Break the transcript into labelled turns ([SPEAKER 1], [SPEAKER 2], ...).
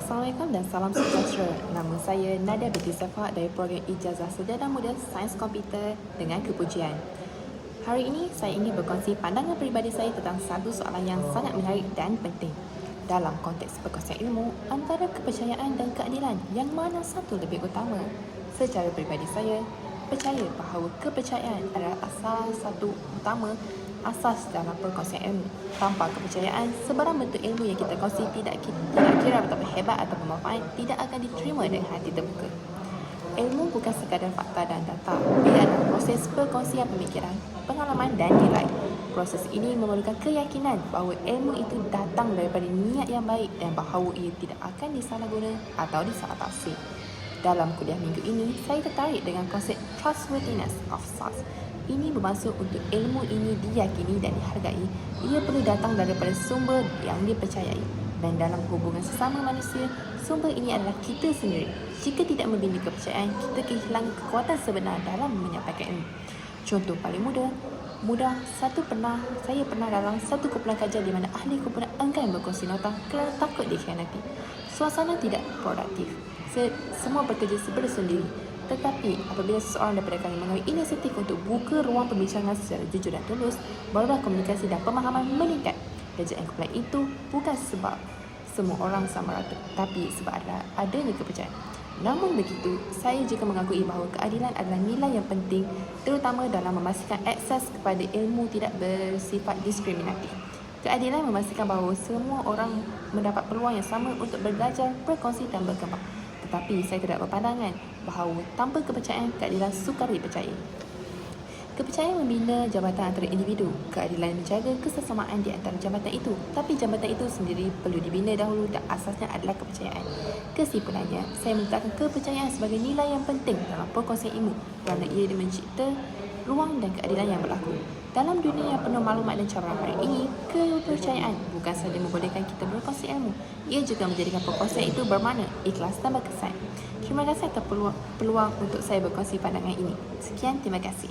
[SPEAKER 1] Assalamualaikum dan salam sejahtera. Nama saya Nadia binti Safa dari program Ijazah Sarjana Muda Sains Komputer dengan kepujian. Hari ini saya ingin berkongsi pandangan peribadi saya tentang satu soalan yang sangat menarik dan penting. Dalam konteks perkongsian ilmu, antara kepercayaan dan keadilan, yang mana satu lebih utama? Secara peribadi saya, percaya bahawa kepercayaan adalah asas dalam perkongsian ilmu. Tanpa kepercayaan, sebarang bentuk ilmu yang kita kongsi tidak kira betapa hebat atau bermanfaat tidak akan diterima dengan hati terbuka. Ilmu bukan sekadar fakta dan data. Ia adalah proses perkongsian pemikiran, pengalaman dan nilai. Proses ini memerlukan keyakinan bahawa ilmu itu datang daripada niat yang baik dan bahawa ia tidak akan disalahguna atau disalah tafsir. Dalam kuliah minggu ini, saya tertarik dengan konsep trustworthiness of source. Ini bermaksud untuk ilmu ini diyakini dan dihargai, ia perlu datang daripada sumber yang dipercayai. Dan dalam hubungan sesama manusia, sumber ini adalah kita sendiri. Jika tidak membina kepercayaan, kita kehilangan kekuatan sebenar dalam menyampaikan ilmu. Contoh paling mudah, saya pernah dalam satu kumpulan kajian di mana ahli kumpulan enggan berkongsi nota kerana takut dikhianati. Suasana tidak produktif. Semua bekerja bersendiri. Tetapi apabila seseorang daripada kami mengambil inisiatif untuk buka ruang perbincangan secara jujur dan tulus, barulah komunikasi dan pemahaman meningkat. Kejadian kumpulan itu bukan sebab semua orang sama rata, tapi sebab adanya kepercayaan. Namun begitu, saya juga mengakui bahawa keadilan adalah nilai yang penting, terutama dalam memastikan akses kepada ilmu tidak bersifat diskriminatif. Keadilan memastikan bahawa semua orang mendapat peluang yang sama untuk belajar, berkongsi dan berkembang. Tetapi saya tidak berpandangan bahawa tanpa kepercayaan, keadilan sukar dipercayai. Kepercayaan membina jabatan antara individu. Keadilan menjaga kesesamaan di antara jabatan itu. Tapi jabatan itu sendiri perlu dibina dahulu dan asasnya adalah kepercayaan. Kesimpulannya, saya meletakkan kepercayaan sebagai nilai yang penting dalam perkongsian ilmu kerana ia mencipta ruang dan keadilan yang berlaku. Dalam dunia yang penuh maklumat dan cabaran hari ini, kepercayaan bukan sahaja membolehkan kita berkongsi ilmu, ia juga menjadikan perkongsian itu bermakna, ikhlas dan berkesan. Terima kasih atas peluang untuk saya berkongsi pandangan ini. Sekian, terima kasih.